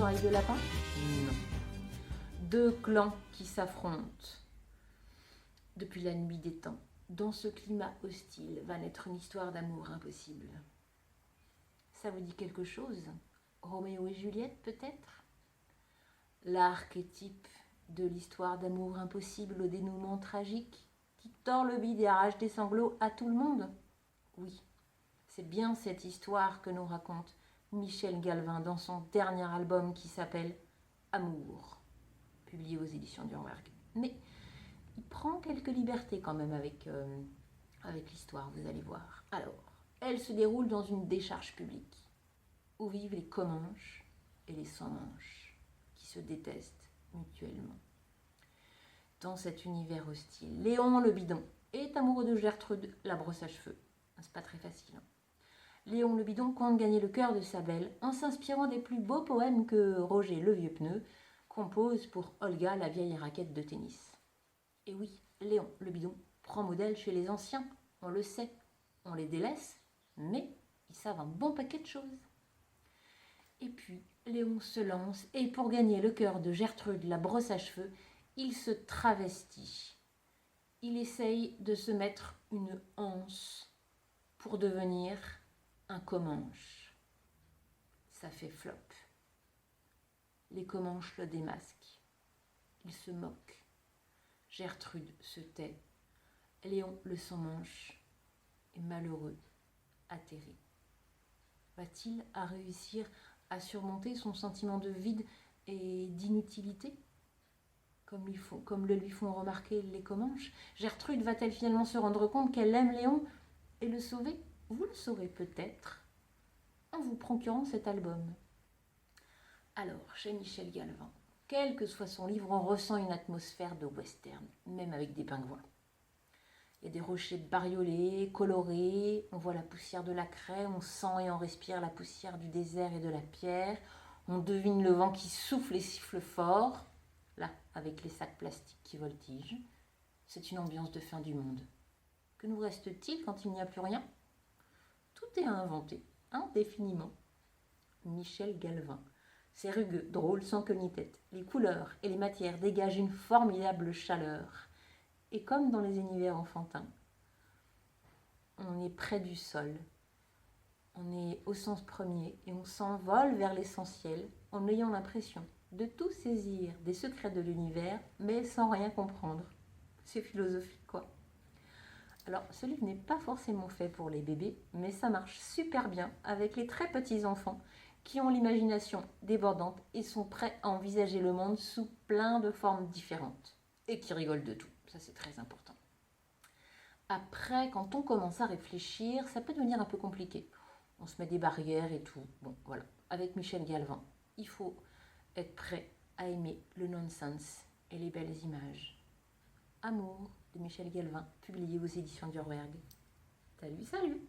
oreilles de lapin? Non. Deux clans qui s'affrontent. Depuis la nuit des temps, dans ce climat hostile, va naître une histoire d'amour impossible. Ça vous dit quelque chose? Roméo et Juliette, peut-être? L'archétype de l'histoire d'amour impossible au dénouement tragique qui tord le bide et arrache des sanglots à tout le monde? Oui, c'est bien cette histoire que nous raconte Michel Galvin dans son dernier album qui s'appelle Amour, publié aux éditions d'Urwerk. Mais il prend quelques libertés quand même avec l'histoire, vous allez voir. Alors, elle se déroule dans une décharge publique où vivent les Comanches et les Sans-Manches qui se détestent mutuellement. Dans cet univers hostile, Léon le bidon est amoureux de Gertrude la brosse à cheveux. C'est pas très facile. Léon le bidon compte gagner le cœur de sa belle en s'inspirant des plus beaux poèmes que Roger le vieux pneu compose pour Olga la vieille raquette de tennis. Et oui, Léon le bidon prend modèle chez les anciens, on le sait, on les délaisse, mais ils savent un bon paquet de choses. Et puis, Léon se lance et pour gagner le cœur de Gertrude la brosse à cheveux, il se travestit. Il essaye de se mettre une anse pour devenir un Comanche. Ça fait flop. Les Comanches le démasquent. Il se moque. Gertrude se tait. Léon le sans-manche est malheureux, atterré. Va-t-il réussir à surmonter son sentiment de vide et d'inutilité comme le lui font remarquer les Comanches? Gertrude va-t-elle finalement se rendre compte qu'elle aime Léon et le sauver? Vous le saurez peut-être en vous procurant cet album. Alors, chez Michel Galvin, quel que soit son livre, on ressent une atmosphère de western, même avec des pingouins. Il y a des rochers bariolés, colorés, on voit la poussière de la craie, on sent et on respire la poussière du désert et de la pierre, on devine le vent qui souffle et siffle fort, là, avec les sacs plastiques qui voltigent. C'est une ambiance de fin du monde. Que nous reste-t-il quand il n'y a plus rien? Tout est à inventer, indéfiniment. Michel Galvin. C'est rugueux, drôle, sans queue ni tête. Les couleurs et les matières dégagent une formidable chaleur. Et comme dans les univers enfantins, on est près du sol, on est au sens premier et on s'envole vers l'essentiel en ayant l'impression de tout saisir des secrets de l'univers, mais sans rien comprendre. C'est philosophique, quoi. Alors, ce livre n'est pas forcément fait pour les bébés, mais ça marche super bien avec les très petits enfants qui ont l'imagination débordante et sont prêts à envisager le monde sous plein de formes différentes et qui rigolent de tout. Ça, c'est très important. Après, quand on commence à réfléchir, ça peut devenir un peu compliqué. On se met des barrières et tout. Bon, voilà. Avec Michel Galvin, il faut être prêt à aimer le nonsense et les belles images. Amour de Michel Galvin, publié aux éditions d'Urwerk. Salut, salut!